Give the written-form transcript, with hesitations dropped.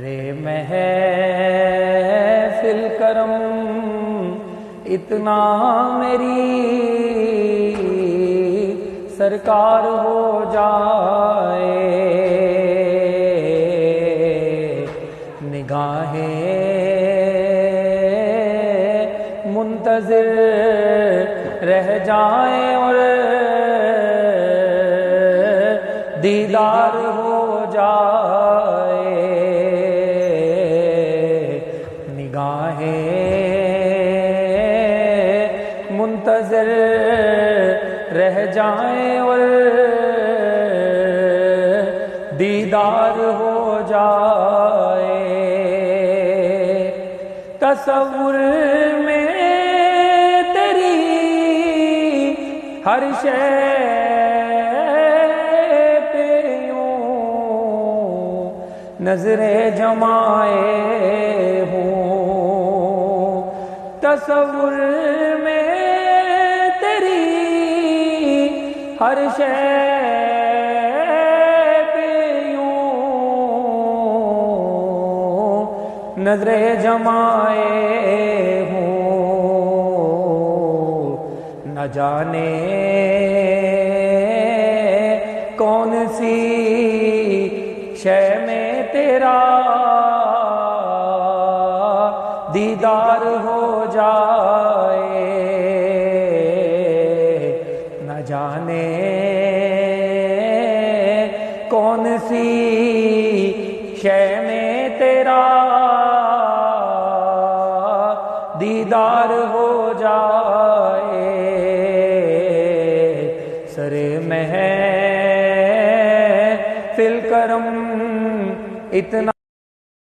رے محفل کرم اتنا میری سرکار ہو جائے، نگاہیں منتظر رہ جائیں اور دیدار ہو جائے، نگاہیں منتظر رہ جائیں اور دیدار ہو جائے، تصور میں تیری ہر شے پہ یوں نظریں جمائے ہوں، تصور میں تیری ہر شے پہ یوں نظریں جمائے ہوں، نہ جانے کون سی شے میں تیرا دیدار ہو جائے، نہ جانے کون سی شے میں تیرا دیدار ہو جائے، سرے محفل کرم اتنا